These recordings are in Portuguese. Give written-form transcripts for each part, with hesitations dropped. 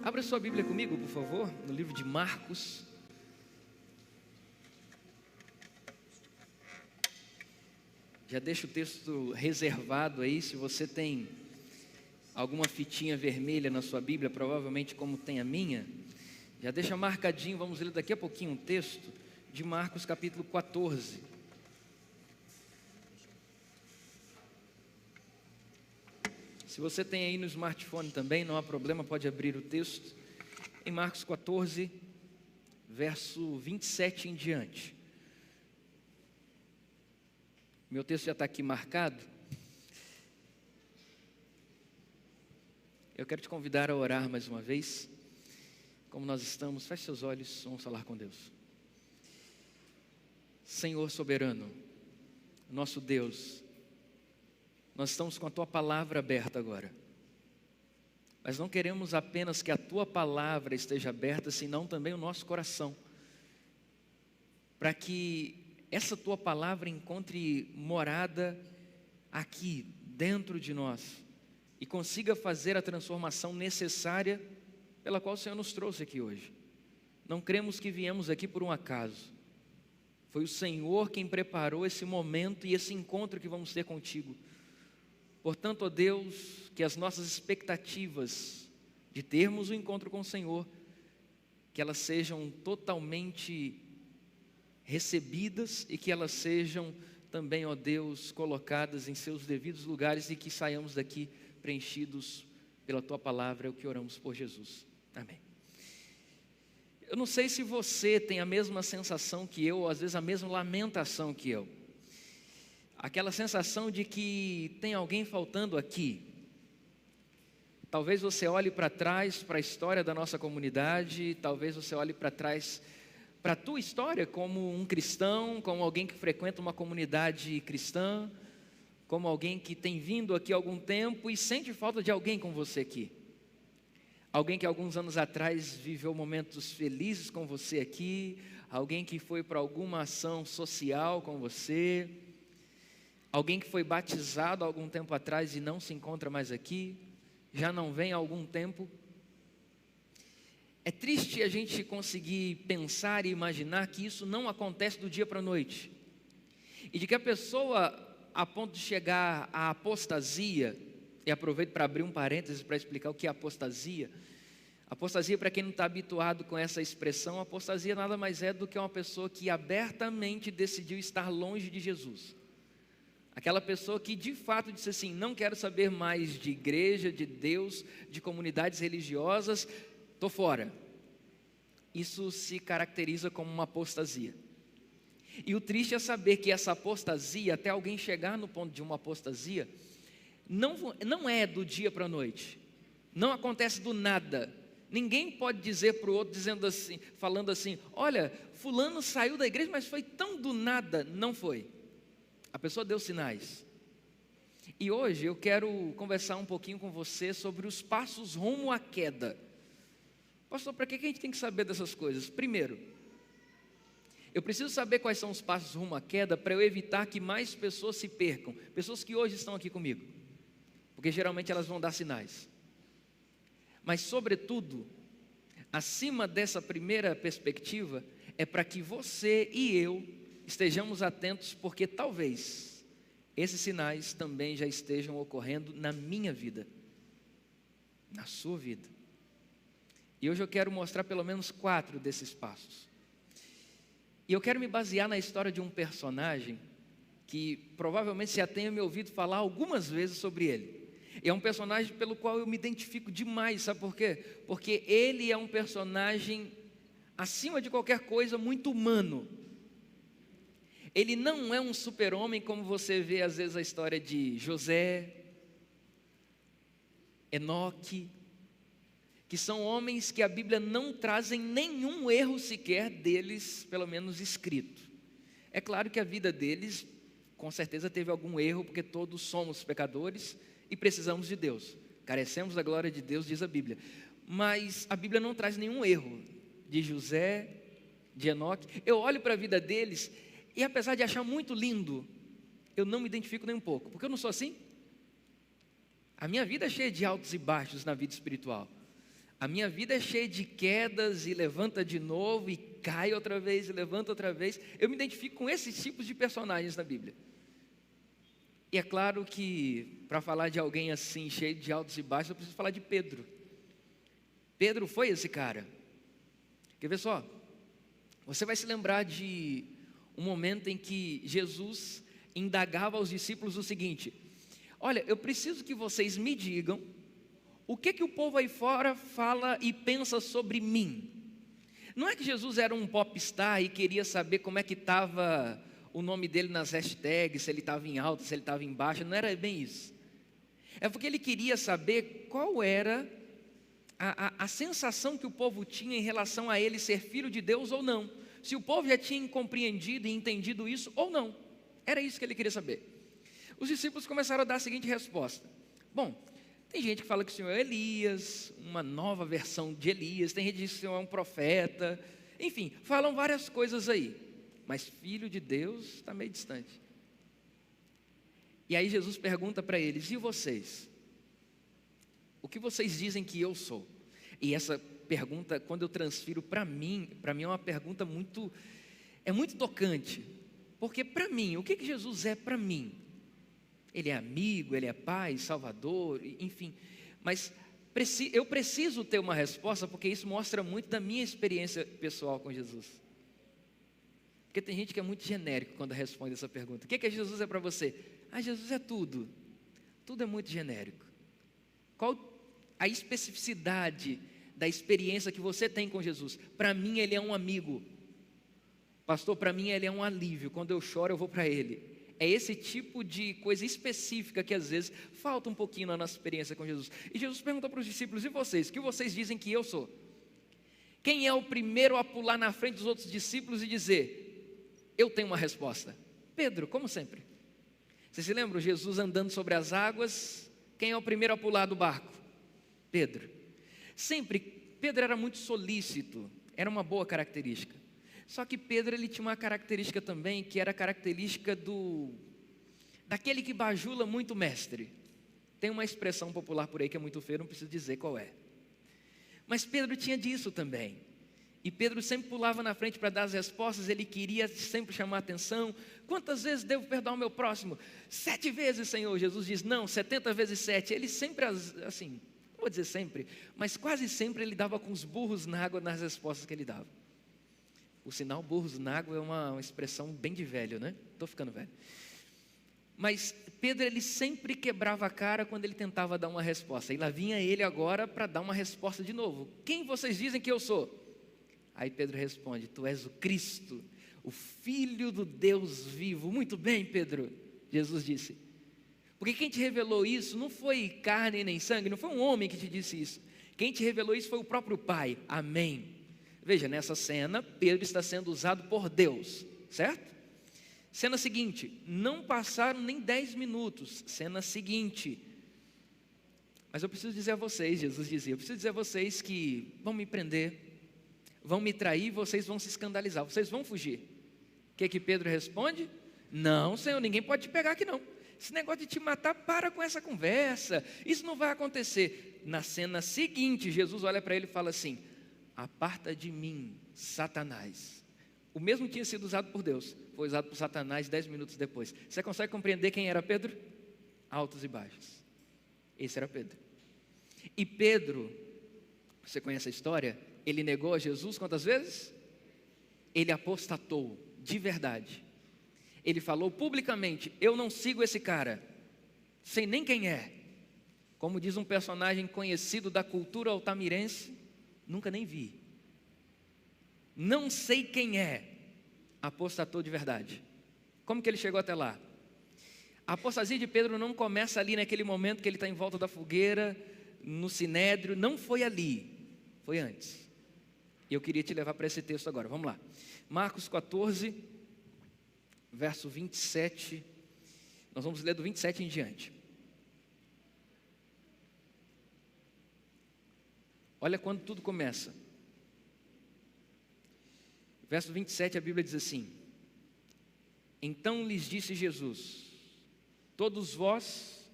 Abra sua Bíblia comigo, por favor, no livro de Marcos. Já deixa o texto reservado aí, se você tem alguma fitinha vermelha na sua Bíblia, provavelmente como tem a minha, já deixa marcadinho, vamos ler daqui a pouquinho um texto de Marcos capítulo 14. Se você tem aí no smartphone também, não há problema, pode abrir o texto. Em Marcos 14, verso 27 em diante. Meu texto já está aqui marcado. Eu quero te convidar a orar mais uma vez. Como nós estamos, feche seus olhos, vamos falar com Deus. Senhor soberano, nosso Deus, nós estamos com a Tua palavra aberta agora. Mas não queremos apenas que a Tua palavra esteja aberta, senão também o nosso coração. Para que essa Tua palavra encontre morada aqui, dentro de nós. E consiga fazer a transformação necessária pela qual o Senhor nos trouxe aqui hoje. Não cremos que viemos aqui por um acaso. Foi o Senhor quem preparou esse momento e esse encontro que vamos ter contigo. Portanto, ó Deus, que as nossas expectativas de termos o encontro com o Senhor, que elas sejam totalmente recebidas e que elas sejam também, ó Deus, colocadas em seus devidos lugares e que saiamos daqui preenchidos pela Tua palavra, é o que oramos por Jesus. Amém. Eu não sei se você tem a mesma sensação que eu, ou às vezes a mesma lamentação que eu. Aquela sensação de que tem alguém faltando aqui. Talvez você olhe para trás, para a história da nossa comunidade, talvez você olhe para trás, para a tua história como um cristão, como alguém que frequenta uma comunidade cristã, como alguém que tem vindo aqui há algum tempo e sente falta de alguém com você aqui. Alguém que alguns anos atrás viveu momentos felizes com você aqui, alguém que foi para alguma ação social com você, alguém que foi batizado há algum tempo atrás e não se encontra mais aqui, já não vem há algum tempo. É triste a gente conseguir pensar e imaginar que isso não acontece do dia para a noite. E de que a pessoa, a ponto de chegar à apostasia, e aproveito para abrir um parênteses para explicar o que é apostasia. Apostasia, para quem não está habituado com essa expressão, apostasia nada mais é do que uma pessoa que abertamente decidiu estar longe de Jesus. Aquela pessoa que de fato disse assim: não quero saber mais de igreja, de Deus, de comunidades religiosas, estou fora. Isso se caracteriza como uma apostasia. E o triste é saber que essa apostasia, até alguém chegar no ponto de uma apostasia, não é do dia para a noite, não acontece do nada. Ninguém pode dizer para o outro, falando assim: olha, fulano saiu da igreja, mas foi tão do nada. Não foi. A pessoa deu sinais. E hoje eu quero conversar um pouquinho com você sobre os passos rumo à queda. Pastor, para que a gente tem que saber dessas coisas? Primeiro, eu preciso saber quais são os passos rumo à queda para eu evitar que mais pessoas se percam. Pessoas que hoje estão aqui comigo. Porque geralmente elas vão dar sinais. Mas sobretudo, acima dessa primeira perspectiva, é para que você e eu estejamos atentos, porque talvez esses sinais também já estejam ocorrendo na minha vida, na sua vida. E hoje eu quero mostrar pelo menos 4 desses passos. E eu quero me basear na história de um personagem que provavelmente já tenha me ouvido falar algumas vezes sobre ele. E é um personagem pelo qual eu me identifico demais, sabe por quê? Porque ele é um personagem, acima de qualquer coisa, muito humano. Ele não é um super-homem como você vê às vezes a história de José, Enoque, que são homens que a Bíblia não trazem nenhum erro sequer deles, pelo menos escrito. É claro que a vida deles, com certeza teve algum erro, porque todos somos pecadores e precisamos de Deus. Carecemos da glória de Deus, diz a Bíblia. Mas a Bíblia não traz nenhum erro de José, de Enoque. Eu olho para a vida deles e, apesar de achar muito lindo, eu não me identifico nem um pouco, porque eu não sou assim. A minha vida é cheia de altos e baixos na vida espiritual. A minha vida é cheia de quedas e levanta de novo e cai outra vez e levanta outra vez. Eu me identifico com esses tipos de personagens na Bíblia. E é claro que para falar de alguém assim, cheio de altos e baixos, eu preciso falar de Pedro. Pedro foi esse cara. Quer ver só? Você vai se lembrar de um momento em que Jesus indagava aos discípulos o seguinte: olha, eu preciso que vocês me digam o que o povo aí fora fala e pensa sobre mim. Não é que Jesus era um popstar e queria saber como é que estava o nome dele nas hashtags, se ele estava em alta, se ele estava em baixa, não era bem isso. É porque ele queria saber qual era a sensação que o povo tinha em relação a ele ser filho de Deus ou não. Se o povo já tinha compreendido e entendido isso ou não. Era isso que ele queria saber. Os discípulos começaram a dar a seguinte resposta: bom, tem gente que fala que o Senhor é Elias, uma nova versão de Elias, tem gente que diz que o Senhor é um profeta, enfim, falam várias coisas aí, mas filho de Deus está meio distante. E aí Jesus pergunta para eles: e vocês? O que vocês dizem que eu sou? E essa pergunta, quando eu transfiro para mim é uma pergunta muito tocante, porque para mim, o que Jesus é para mim? Ele é amigo, ele é pai, salvador, enfim, mas eu preciso ter uma resposta, porque isso mostra muito da minha experiência pessoal com Jesus. Porque tem gente que é muito genérico quando responde essa pergunta: o que Jesus é para você? Jesus é tudo. Tudo é muito genérico. Qual a especificidade da experiência que você tem com Jesus? Para mim ele é um amigo. Pastor, para mim ele é um alívio. Quando eu choro eu vou para ele. É esse tipo de coisa específica que às vezes falta um pouquinho na nossa experiência com Jesus. E Jesus perguntou para os discípulos: e vocês? O que vocês dizem que eu sou? Quem é o primeiro a pular na frente dos outros discípulos e dizer: eu tenho uma resposta? Pedro, como sempre. Vocês se lembram? Jesus andando sobre as águas. Quem é o primeiro a pular do barco? Pedro. Sempre, Pedro era muito solícito. Era uma boa característica. Só que Pedro, ele tinha uma característica também, que era a característica daquele que bajula muito o mestre. Tem uma expressão popular por aí que é muito feia, não preciso dizer qual é. Mas Pedro tinha disso também. E Pedro sempre pulava na frente para dar as respostas, ele queria sempre chamar a atenção. Quantas vezes devo perdoar o meu próximo? 7 vezes, Senhor. Jesus diz: não, 70 vezes 7. Ele sempre, assim, não vou dizer sempre, mas quase sempre ele dava com os burros na água nas respostas que ele dava. O sinal burros na água é uma expressão bem de velho, né? Estou ficando velho. Mas Pedro, ele sempre quebrava a cara quando ele tentava dar uma resposta. E lá vinha ele agora para dar uma resposta de novo. Quem vocês dizem que eu sou? Aí Pedro responde: tu és o Cristo, o Filho do Deus vivo. Muito bem, Pedro, Jesus disse. Porque quem te revelou isso não foi carne nem sangue, não foi um homem que te disse isso. Quem te revelou isso foi o próprio Pai. Amém. Veja, nessa cena, Pedro está sendo usado por Deus, certo? Cena seguinte: não passaram nem 10 minutos. Cena seguinte: mas eu preciso dizer a vocês, Jesus dizia, eu preciso dizer a vocês que vão me prender, vão me trair, vocês vão se escandalizar, vocês vão fugir. O que Pedro responde? Não, Senhor, ninguém pode te pegar aqui não. Esse negócio de te matar, para com essa conversa, isso não vai acontecer. Na cena seguinte, Jesus olha para ele e fala assim: aparta de mim, Satanás. O mesmo tinha sido usado por Deus, foi usado por Satanás 10 minutos depois. Você consegue compreender quem era Pedro? Altos e baixos. Esse era Pedro. E Pedro, você conhece a história? Ele negou a Jesus quantas vezes? Ele apostatou, de verdade. Ele falou publicamente: eu não sigo esse cara, sei nem quem é. Como diz um personagem conhecido da cultura altamirense, nunca nem vi. Não sei quem é. Apostatou de verdade. Como que ele chegou até lá? A apostasia de Pedro não começa ali naquele momento que ele está em volta da fogueira, no sinédrio. Não foi ali, foi antes. E eu queria te levar para esse texto agora, vamos lá. Marcos 14, verso 27. Nós vamos ler do 27 em diante. Olha quando tudo começa. Verso 27, a Bíblia diz assim: então lhes disse Jesus: todos vós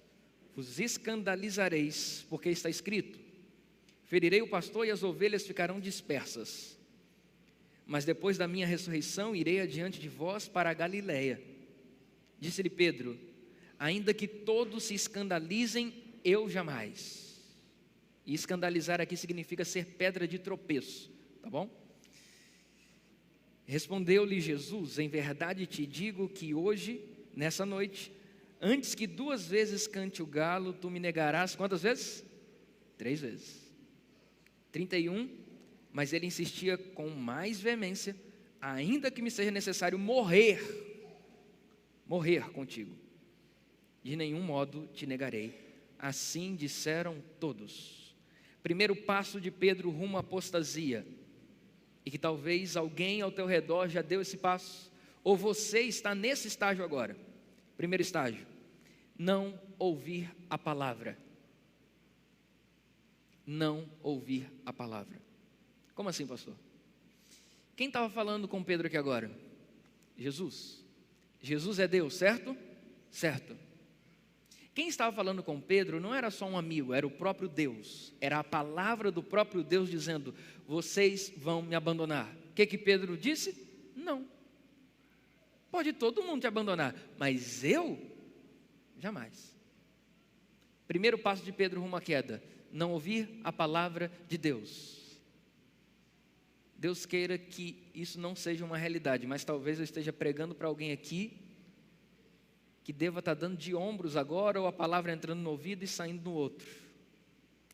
vos escandalizareis, porque está escrito: Ferirei o pastor e as ovelhas ficarão dispersas. Mas depois da minha ressurreição, irei adiante de vós para a Galiléia. Disse-lhe Pedro: ainda que todos se escandalizem, eu jamais. E escandalizar aqui significa ser pedra de tropeço, tá bom? Respondeu-lhe Jesus: em verdade te digo que hoje, nessa noite, antes que 2 vezes cante o galo, tu me negarás, quantas vezes? 3 vezes. 31, mas ele insistia com mais veemência: ainda que me seja necessário morrer contigo, de nenhum modo te negarei. Assim disseram todos. Primeiro passo de Pedro rumo à apostasia, e que talvez alguém ao teu redor já deu esse passo, ou você está nesse estágio agora. Primeiro estágio: não ouvir a palavra. Não ouvir a palavra. Como assim, pastor? Quem estava falando com Pedro aqui agora? Jesus. Jesus é Deus, certo? Certo. Quem estava falando com Pedro não era só um amigo, era o próprio Deus. Era a palavra do próprio Deus dizendo: vocês vão me abandonar. O que Pedro disse? Não. Pode todo mundo te abandonar, mas eu? Jamais. Primeiro passo de Pedro rumo à queda: não ouvir a palavra de Deus. Deus queira que isso não seja uma realidade, mas talvez eu esteja pregando para alguém aqui que deva estar dando de ombros agora, ou a palavra entrando no ouvido e saindo no outro.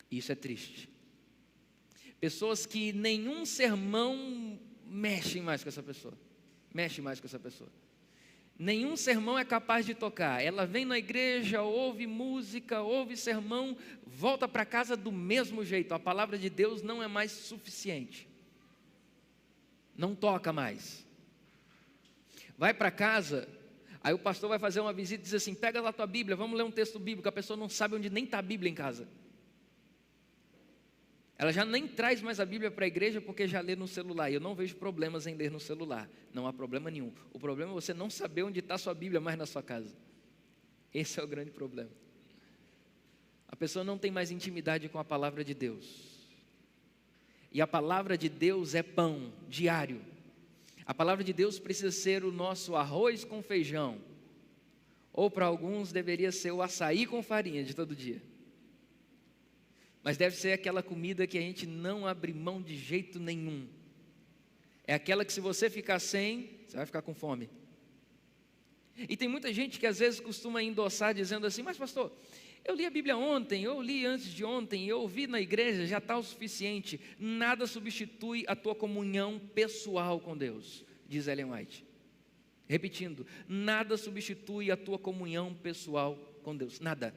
Isso é triste. Pessoas que nenhum sermão mexe mais com essa pessoa. Nenhum sermão é capaz de tocar. Ela vem na igreja, ouve música, ouve sermão, volta para casa do mesmo jeito. A palavra de Deus não é mais suficiente. Não toca mais. Vai para casa, aí o pastor vai fazer uma visita e diz assim: pega lá a tua Bíblia, vamos ler um texto bíblico. A pessoa não sabe onde nem está a Bíblia em casa. Ela já nem traz mais a Bíblia para a igreja porque já lê no celular. E eu não vejo problemas em ler no celular. Não há problema nenhum. O problema é você não saber onde está a sua Bíblia mais na sua casa. Esse é o grande problema. A pessoa não tem mais intimidade com a palavra de Deus. E a palavra de Deus é pão diário. A palavra de Deus precisa ser o nosso arroz com feijão. Ou para alguns deveria ser o açaí com farinha de todo dia. Mas deve ser aquela comida que a gente não abre mão de jeito nenhum. É aquela que se você ficar sem, você vai ficar com fome. E tem muita gente que às vezes costuma endossar dizendo assim: mas pastor, eu li a Bíblia ontem, eu li antes de ontem, eu ouvi na igreja, já está o suficiente. Nada substitui a tua comunhão pessoal com Deus, diz Ellen White. Repetindo, nada substitui a tua comunhão pessoal com Deus, nada.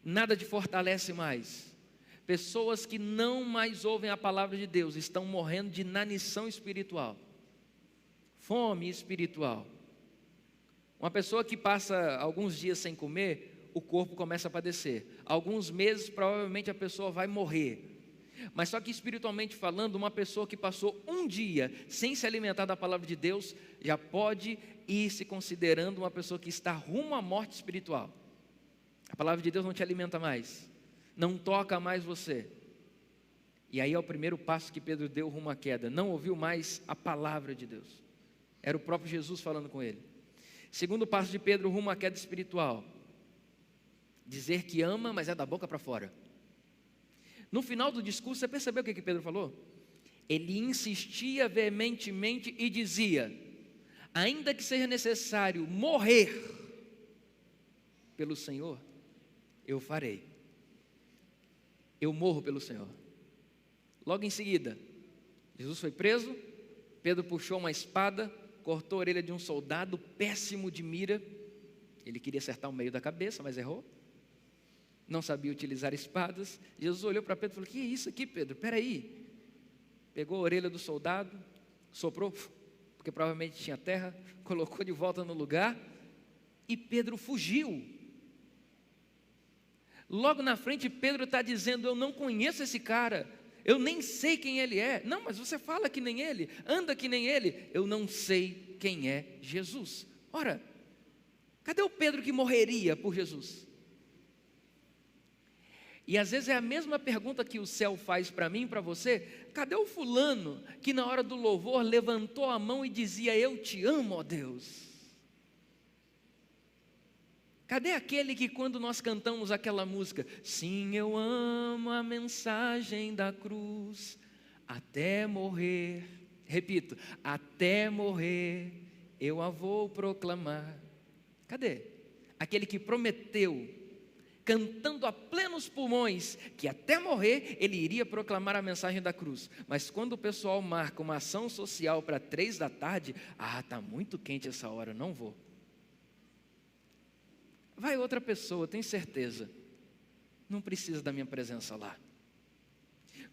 Nada te fortalece mais. Pessoas que não mais ouvem a palavra de Deus estão morrendo de inanição espiritual, fome espiritual. Uma pessoa que passa alguns dias sem comer, o corpo começa a padecer. Alguns meses, provavelmente a pessoa vai morrer. Mas só que espiritualmente falando, uma pessoa que passou um dia sem se alimentar da palavra de Deus, já pode ir se considerando uma pessoa que está rumo à morte espiritual. A palavra de Deus não te alimenta mais, não toca mais você. E aí é o primeiro passo que Pedro deu rumo à queda. Não ouviu mais a palavra de Deus. Era o próprio Jesus falando com ele. Segundo passo de Pedro rumo à queda espiritual: dizer que ama, mas é da boca para fora. No final do discurso, você percebeu o que Pedro falou? Ele insistia veementemente e dizia: ainda que seja necessário morrer pelo Senhor, eu farei. Eu morro pelo Senhor. Logo em seguida, Jesus foi preso. Pedro puxou uma espada, cortou a orelha de um soldado péssimo de mira. Ele queria acertar o meio da cabeça, mas errou. Não sabia utilizar espadas. Jesus olhou para Pedro e falou: que é isso aqui, Pedro? Espera aí. Pegou a orelha do soldado, soprou, porque provavelmente tinha terra, colocou de volta no lugar, e Pedro fugiu. Logo na frente, Pedro está dizendo: eu não conheço esse cara, eu nem sei quem ele é. Não, mas você fala que nem ele, anda que nem ele. Eu não sei quem é Jesus. Ora, cadê o Pedro que morreria por Jesus? E às vezes é a mesma pergunta que o céu faz para mim e para você: cadê o fulano que na hora do louvor levantou a mão e dizia, eu te amo, ó Deus? Cadê aquele que quando nós cantamos aquela música, sim, eu amo a mensagem da cruz, até morrer, repito, até morrer eu a vou proclamar. Cadê? Aquele que prometeu, cantando a plenos pulmões, que até morrer ele iria proclamar a mensagem da cruz. Mas quando o pessoal marca uma ação social para 3 da tarde, está muito quente essa hora, não vou. Vai outra pessoa, tenho certeza, não precisa da minha presença lá.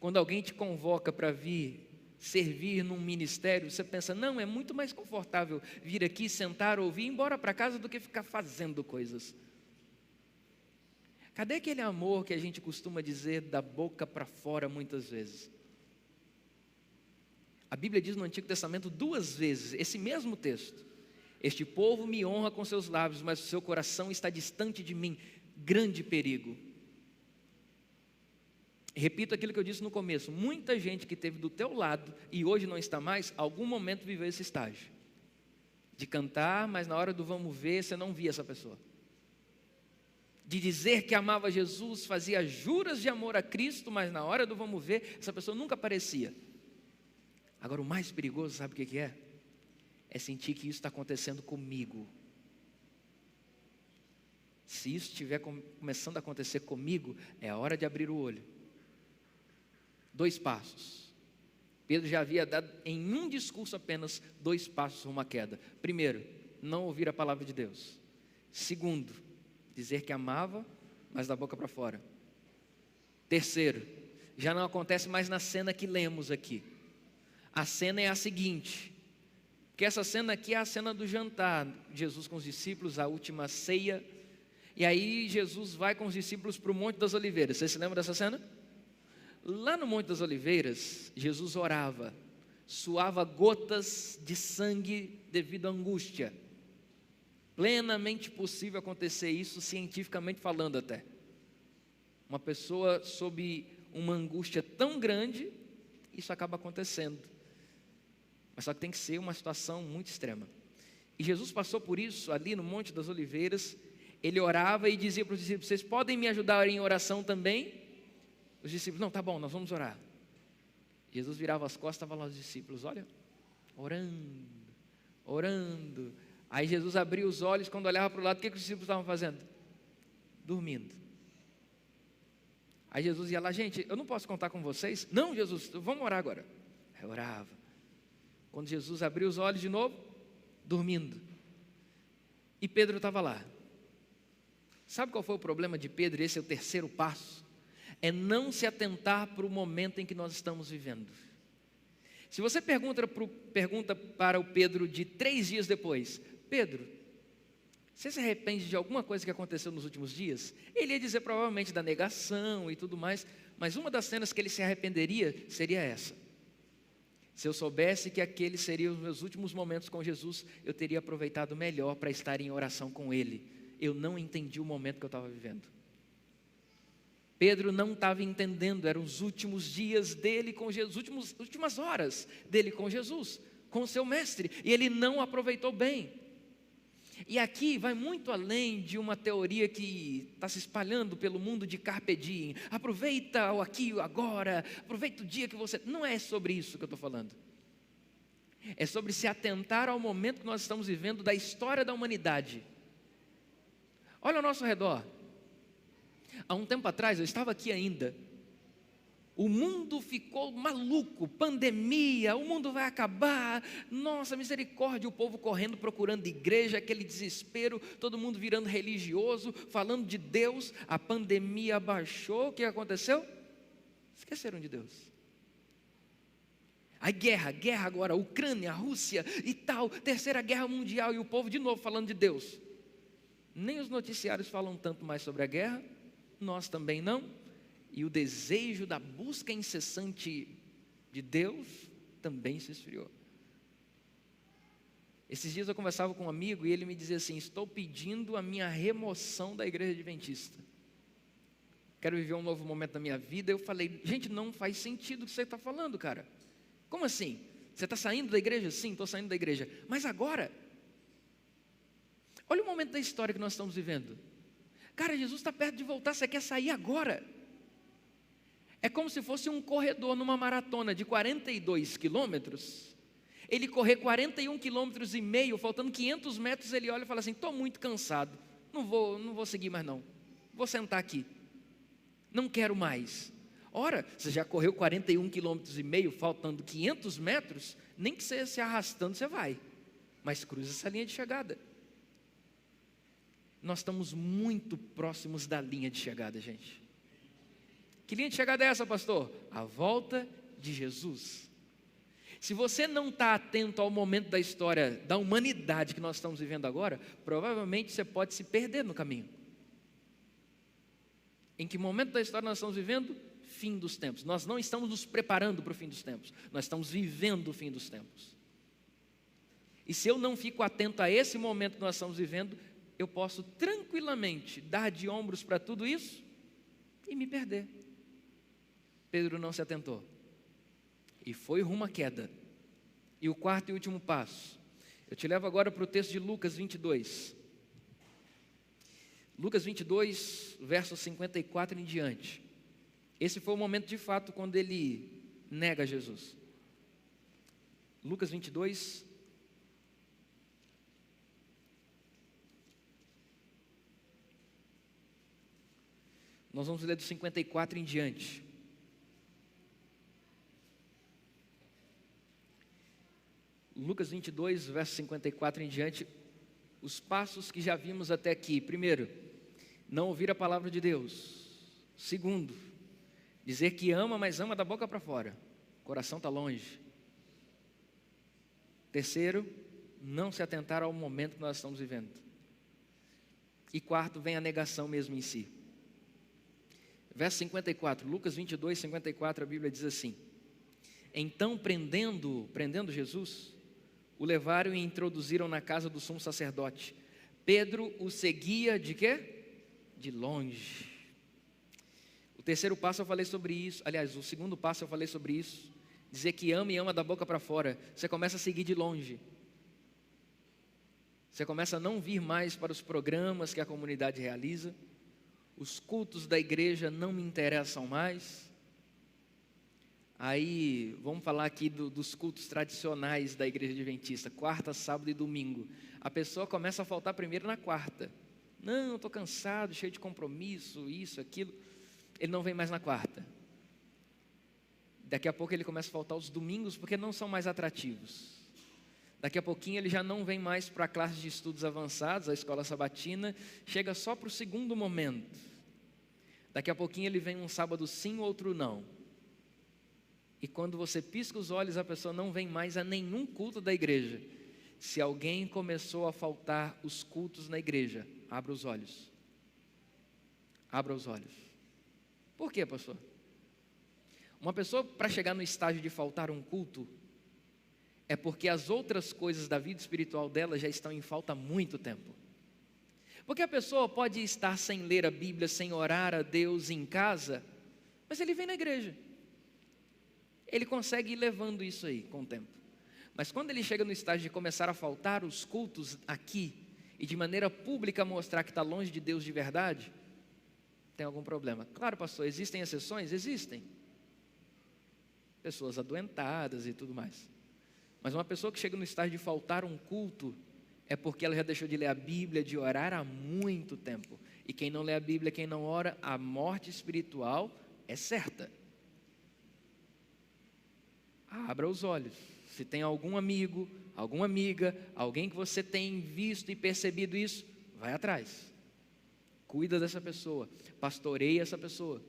Quando alguém te convoca para vir servir num ministério, você pensa, não, é muito mais confortável vir aqui, sentar, ouvir e ir embora para casa do que ficar fazendo coisas. Cadê aquele amor que a gente costuma dizer da boca para fora muitas vezes? A Bíblia diz no Antigo Testamento 2 vezes, esse mesmo texto: este povo me honra com seus lábios, mas o seu coração está distante de mim. Grande perigo. Repito aquilo que eu disse no começo: muita gente que esteve do teu lado e hoje não está mais, algum momento viveu esse estágio de cantar, mas na hora do vamos ver, você não via essa pessoa. De dizer que amava Jesus, fazia juras de amor a Cristo, mas na hora do vamos ver, essa pessoa nunca aparecia. Agora o mais perigoso, sabe o que é? É sentir que isso está acontecendo comigo. Se isso estiver começando a acontecer comigo, é a hora de abrir o olho. 2 passos. Pedro já havia dado em um discurso apenas 2 passos rumo à queda. Primeiro, não ouvir a palavra de Deus. Segundo, dizer que amava, mas da boca para fora. Terceiro, já não acontece mais na cena que lemos aqui. A cena é a seguinte: porque essa cena aqui é a cena do jantar, Jesus com os discípulos, a última ceia, e aí Jesus vai com os discípulos para o Monte das Oliveiras. Você se lembra dessa cena? Lá no Monte das Oliveiras, Jesus orava, suava gotas de sangue devido à angústia. Plenamente possível acontecer isso, cientificamente falando até. Uma pessoa sob uma angústia tão grande, isso acaba acontecendo. Mas só que tem que ser uma situação muito extrema. E Jesus passou por isso ali no Monte das Oliveiras. Ele orava e dizia para os discípulos: vocês podem me ajudar em oração também? Os discípulos: não, tá bom, nós vamos orar. Jesus virava as costas, estavam lá os discípulos, olha, orando, orando. Aí Jesus abria os olhos, quando olhava para o lado, o que os discípulos estavam fazendo? Dormindo. Aí Jesus ia lá: gente, eu não posso contar com vocês? Não, Jesus, vamos orar agora. Aí orava. Quando Jesus abriu os olhos de novo, dormindo. E Pedro estava lá. Sabe qual foi o problema de Pedro? Esse é o terceiro passo. É não se atentar para o momento em que nós estamos vivendo. Se você pergunta para o Pedro de 3 dias depois: Pedro, você se arrepende de alguma coisa que aconteceu nos últimos dias? Ele ia dizer provavelmente da negação e tudo mais, mas uma das cenas que ele se arrependeria seria essa: se eu soubesse que aqueles seriam os meus últimos momentos com Jesus, eu teria aproveitado melhor para estar em oração com Ele. Eu não entendi o momento que eu estava vivendo. Pedro não estava entendendo, eram os últimos dias dele com Jesus, últimas horas dele com Jesus, com o seu mestre, e ele não aproveitou bem. E aqui vai muito além de uma teoria que está se espalhando pelo mundo de carpe diem. Aproveita o aqui e o agora, aproveita o dia que você... Não é sobre isso que eu estou falando. É sobre se atentar ao momento que nós estamos vivendo da história da humanidade. Olha ao nosso redor. Há um tempo atrás, eu estava aqui ainda, o mundo ficou maluco, pandemia, o mundo vai acabar, nossa, misericórdia, o povo correndo, procurando igreja, aquele desespero, todo mundo virando religioso, falando de Deus. A pandemia abaixou, o que aconteceu? Esqueceram de Deus. A guerra agora, Ucrânia, Rússia e tal, terceira guerra mundial, e o povo de novo falando de Deus. Nem os noticiários falam tanto mais sobre a guerra, nós também não. E o desejo da busca incessante de Deus também se esfriou. Esses dias eu conversava com um amigo e ele me dizia assim: estou pedindo a minha remoção da igreja adventista. quero viver um novo momento da minha vida. Eu falei, gente, não faz sentido o que você está falando, cara. Como assim? Você está saindo da igreja? Sim, estou saindo da igreja. Mas agora? Olha o momento da história que nós estamos vivendo. Cara, Jesus está perto de voltar, você quer sair agora? É como se fosse um corredor numa maratona de 42 quilômetros. Ele correr 41 quilômetros e meio, faltando 500 metros, ele olha e fala assim, estou muito cansado, não vou seguir mais não, vou sentar aqui, não quero mais. Ora, você já correu 41 quilômetros e meio, faltando 500 metros, nem que você se arrastando você vai, mas cruza essa linha de chegada. Nós estamos muito próximos da linha de chegada, gente. Que linha de chegada é essa, pastor? A volta de Jesus. Se você não está atento ao momento da história da humanidade que nós estamos vivendo agora, provavelmente você pode se perder no caminho. Em que momento da história nós estamos vivendo? Fim dos tempos. Nós não estamos nos preparando para o fim dos tempos, nós estamos vivendo o fim dos tempos. E se eu não fico atento a esse momento que nós estamos vivendo, eu posso tranquilamente dar de ombros para tudo isso e me perder. Pedro não se atentou e foi rumo à queda. E o quarto e último passo, eu te levo agora para o texto de Lucas 22. Lucas 22, versos 54 em diante. Esse foi o momento de fato quando ele nega Jesus. Lucas 22, nós vamos ler do 54 em diante. Lucas 22, verso 54 em diante, os passos que já vimos até aqui. Primeiro, não ouvir a palavra de Deus. Segundo, dizer que ama, mas ama da boca para fora. O coração está longe. Terceiro, não se atentar ao momento que nós estamos vivendo. E quarto, vem a negação mesmo em si. Verso 54, Lucas 22, 54, a Bíblia diz assim: então, prendendo Jesus, o levaram e introduziram na casa do sumo sacerdote. Pedro o seguia de quê? De longe. O terceiro passo eu falei sobre isso. Aliás, o segundo passo eu falei sobre isso. Dizer que ama e ama da boca para fora. Você começa a seguir de longe. Você começa a não vir mais para os programas que a comunidade realiza. Os cultos da igreja não me interessam mais. Aí, vamos falar aqui dos cultos tradicionais da igreja adventista, quarta, sábado e domingo. A pessoa começa a faltar primeiro na quarta. Não, estou cansado, cheio de compromisso, isso, aquilo. Ele não vem mais na quarta. Daqui a pouco ele começa a faltar os domingos, porque não são mais atrativos. Daqui a pouquinho ele já não vem mais para a classe de estudos avançados, a escola sabatina, chega só para o segundo momento. Daqui a pouquinho ele vem um sábado sim, outro não. E quando você pisca os olhos, a pessoa não vem mais a nenhum culto da igreja. Se alguém começou a faltar os cultos na igreja, abra os olhos. Abra os olhos. Por quê, pastor? Uma pessoa, para chegar no estágio de faltar um culto, é porque as outras coisas da vida espiritual dela já estão em falta há muito tempo. Porque a pessoa pode estar sem ler a Bíblia, sem orar a Deus em casa, mas ele vem na igreja. Ele consegue ir levando isso aí com o tempo. Mas quando ele chega no estágio de começar a faltar os cultos aqui, e de maneira pública mostrar que está longe de Deus de verdade, tem algum problema. Claro, pastor, existem exceções? Existem. Pessoas adoentadas e tudo mais. Mas uma pessoa que chega no estágio de faltar um culto, é porque ela já deixou de ler a Bíblia, de orar há muito tempo. E quem não lê a Bíblia, quem não ora, a morte espiritual é certa. Abra os olhos. Se tem algum amigo, alguma amiga, alguém que você tem visto e percebido isso, vai atrás. Cuida dessa pessoa, pastoreia essa pessoa.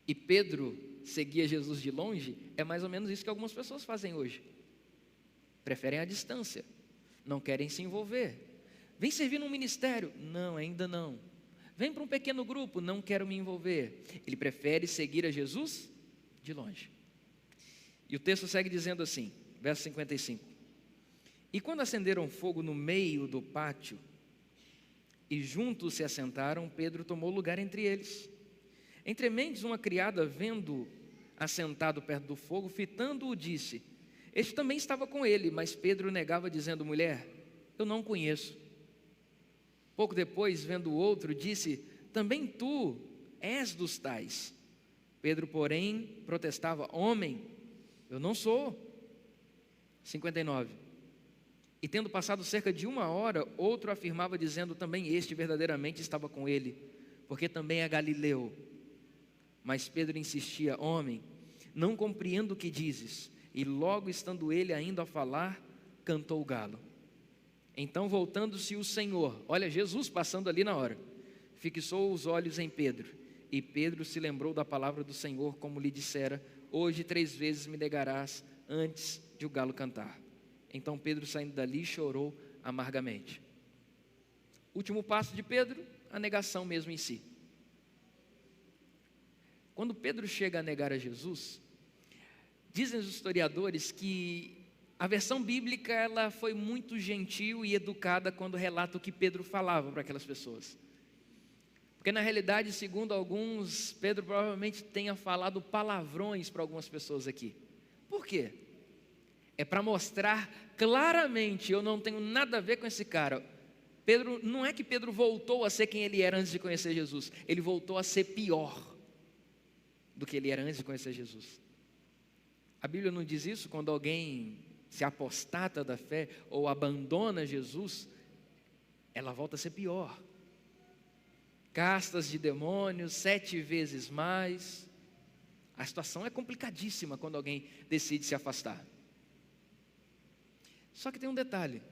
E Pedro seguia Jesus de longe, é mais ou menos isso que algumas pessoas fazem hoje. Preferem a distância, não querem se envolver. Vem servir num ministério? Não, ainda não. Vem para um pequeno grupo? Não quero me envolver. Ele prefere seguir a Jesus de longe. E o texto segue dizendo assim, verso 55. E quando acenderam fogo no meio do pátio, E juntos se assentaram, Pedro tomou lugar entre eles. Entre mentes, uma criada, vendo assentado perto do fogo, fitando-o, disse: este também estava com ele, mas Pedro negava, dizendo: mulher, eu não conheço. Pouco depois, vendo o outro, disse: também tu és dos tais. Pedro, porém, protestava: homem, eu não sou. 59. E tendo passado cerca de 1 hora, outro afirmava, dizendo: também este verdadeiramente estava com ele, porque também é galileu. Mas Pedro insistia: homem, não compreendo o que dizes. E logo estando ele ainda a falar, cantou o galo. Então, voltando-se o Senhor, olha, Jesus passando ali na hora, fixou os olhos em Pedro. E Pedro se lembrou da palavra do Senhor, como lhe dissera: hoje 3 vezes me negarás antes de o galo cantar. Então Pedro, saindo dali, chorou amargamente. Último passo de Pedro, a negação mesmo em si. Quando Pedro chega a negar a Jesus, dizem os historiadores que a versão bíblica ela foi muito gentil e educada quando relata o que Pedro falava para aquelas pessoas. Porque na realidade, segundo alguns, Pedro provavelmente tenha falado palavrões para algumas pessoas aqui. Por quê? É para mostrar claramente: eu não tenho nada a ver com esse cara. Pedro, não é que Pedro voltou a ser quem ele era antes de conhecer Jesus, ele voltou a ser pior do que ele era antes de conhecer Jesus. A Bíblia não diz isso? Quando alguém se apostata da fé ou abandona Jesus, ela volta a ser pior. Castas de demônios, 7 vezes mais. A situação é complicadíssima quando alguém decide se afastar. Só que tem um detalhe.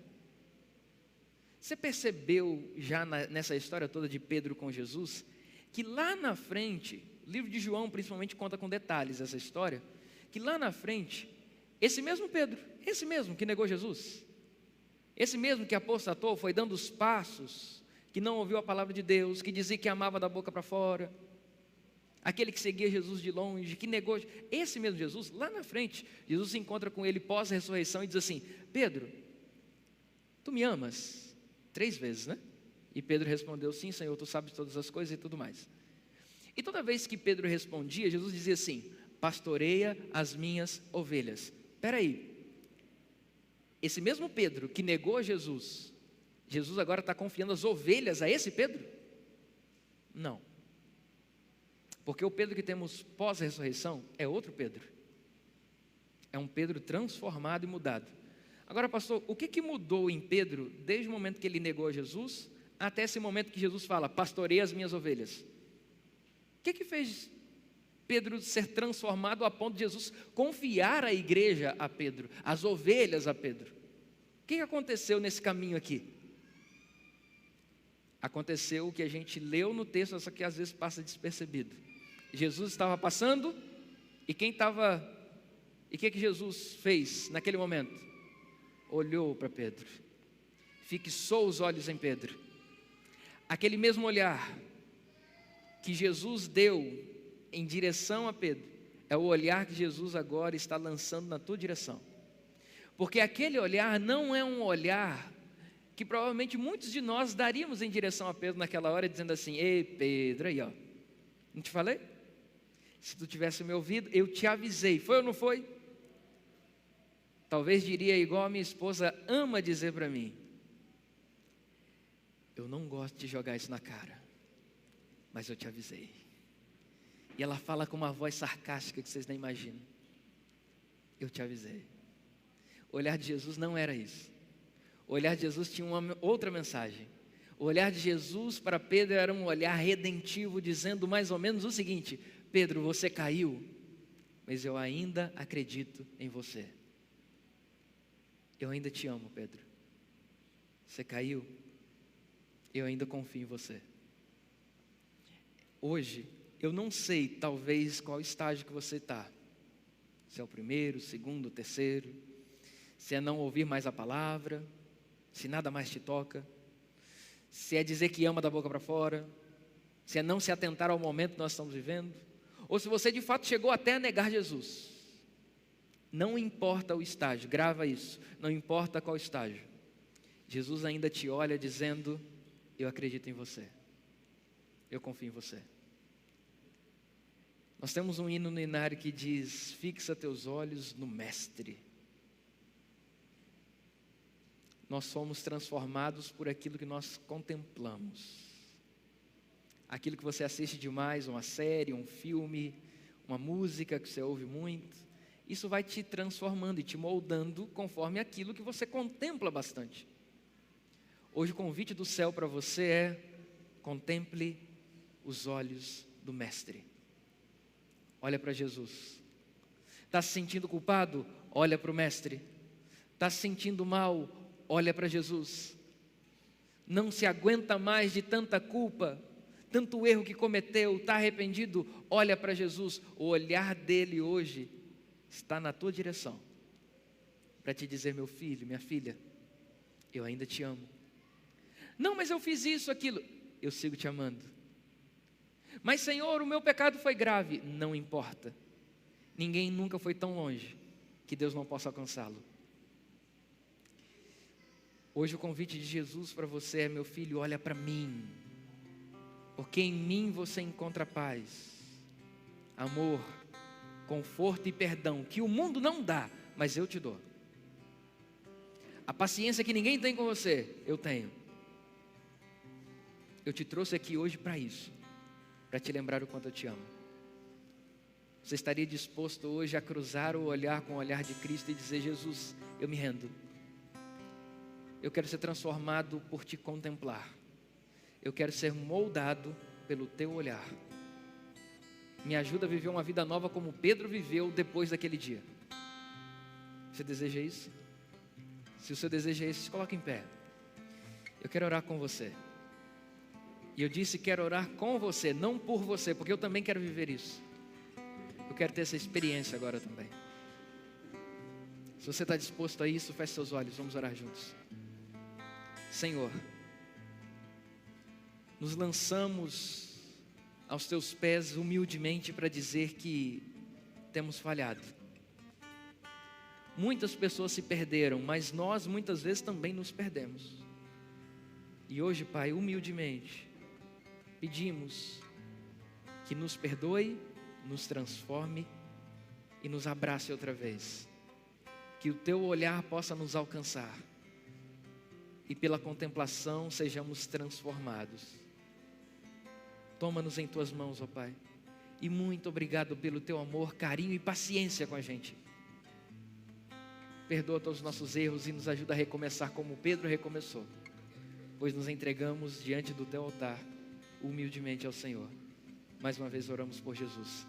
Você percebeu já nessa história toda de Pedro com Jesus, que lá na frente, o livro de João principalmente conta com detalhes essa história, que lá na frente, esse mesmo Pedro, esse mesmo que negou Jesus, esse mesmo que apostatou, foi dando os passos, que não ouviu a palavra de Deus, que dizia que amava da boca para fora, aquele que seguia Jesus de longe, que negou, esse mesmo Jesus, lá na frente, Jesus se encontra com ele pós-ressurreição e diz assim: Pedro, tu me amas? 3 vezes, né? E Pedro respondeu: sim, Senhor, tu sabes todas as coisas e tudo mais. E toda vez que Pedro respondia, Jesus dizia assim: pastoreia as minhas ovelhas. Espera aí, esse mesmo Pedro que negou a Jesus, Jesus agora está confiando as ovelhas a esse Pedro? Não. Porque o Pedro que temos pós-ressurreição é outro Pedro. É um Pedro transformado e mudado. Agora, pastor, o que mudou em Pedro desde o momento que ele negou a Jesus até esse momento que Jesus fala: pastoreia as minhas ovelhas? O que fez Pedro ser transformado a ponto de Jesus confiar a igreja a Pedro, as ovelhas a Pedro? O que aconteceu nesse caminho aqui? Aconteceu o que a gente leu no texto, só que às vezes passa despercebido. Jesus estava passando, e o que Jesus fez naquele momento? Olhou para Pedro, fixou os olhos em Pedro. Aquele mesmo olhar que Jesus deu em direção a Pedro, é o olhar que Jesus agora está lançando na tua direção. Porque aquele olhar não é um olhar que provavelmente muitos de nós daríamos em direção a Pedro naquela hora, dizendo assim: ei Pedro, aí ó, não te falei? Se tu tivesse me ouvido, eu te avisei, foi ou não foi? Talvez diria igual a minha esposa ama dizer para mim: eu não gosto de jogar isso na cara, mas eu te avisei. E ela fala com uma voz sarcástica que vocês nem imaginam: eu te avisei. O olhar de Jesus não era isso. O olhar de Jesus tinha uma outra mensagem. O olhar de Jesus para Pedro era um olhar redentivo, dizendo mais ou menos o seguinte: Pedro, você caiu, mas eu ainda acredito em você. Eu ainda te amo, Pedro. Você caiu, eu ainda confio em você. Hoje, eu não sei, talvez, qual estágio que você está. Se é o primeiro, segundo, terceiro. Se é não ouvir mais a palavra. Se nada mais te toca. Se é dizer que ama da boca para fora. Se é não se atentar ao momento que nós estamos vivendo. Ou se você de fato chegou até a negar Jesus. Não importa o estágio, grava isso. Não importa qual estágio. Jesus ainda te olha dizendo: eu acredito em você. Eu confio em você. Nós temos um hino no inário que diz: fixa teus olhos no Mestre. Nós somos transformados por aquilo que nós contemplamos. Aquilo que você assiste demais, uma série, um filme, uma música que você ouve muito, isso vai te transformando e te moldando conforme aquilo que você contempla bastante. Hoje o convite do céu para você é: contemple os olhos do Mestre. Olha para Jesus. Está se sentindo culpado? Olha para o Mestre. Está se sentindo mal? Olha para Jesus. Não se aguenta mais de tanta culpa, tanto erro que cometeu, está arrependido? Olha para Jesus. O olhar dele hoje está na tua direção, para te dizer: meu filho, minha filha, eu ainda te amo. Não, mas eu fiz isso, aquilo. Eu sigo te amando. Mas Senhor, o meu pecado foi grave. Não importa. Ninguém nunca foi tão longe que Deus não possa alcançá-lo. Hoje o convite de Jesus para você é: meu filho, olha para mim, porque em mim você encontra paz, amor, conforto e perdão, que o mundo não dá, mas eu te dou. A paciência que ninguém tem com você, eu tenho. Eu te trouxe aqui hoje para isso, para te lembrar o quanto eu te amo. Você estaria disposto hoje a cruzar o olhar com o olhar de Cristo e dizer: Jesus, eu me rendo. Eu quero ser transformado por te contemplar. Eu quero ser moldado pelo teu olhar. Me ajuda a viver uma vida nova como Pedro viveu depois daquele dia. Você deseja isso? Se o seu desejo é esse, se coloque em pé. Eu quero orar com você. E eu disse: quero orar com você, não por você, porque eu também quero viver isso. Eu quero ter essa experiência agora também. Se você está disposto a isso, feche seus olhos, vamos orar juntos. Senhor, nos lançamos aos teus pés humildemente para dizer que temos falhado. Muitas pessoas se perderam, mas nós muitas vezes também nos perdemos. E hoje, Pai, humildemente, pedimos que nos perdoe, nos transforme e nos abrace outra vez. Que o teu olhar possa nos alcançar e pela contemplação sejamos transformados. Toma-nos em tuas mãos, ó Pai, e muito obrigado pelo teu amor, carinho e paciência com a gente. Perdoa todos os nossos erros e nos ajuda a recomeçar como Pedro recomeçou, pois nos entregamos diante do teu altar humildemente ao Senhor. Mais uma vez oramos por Jesus.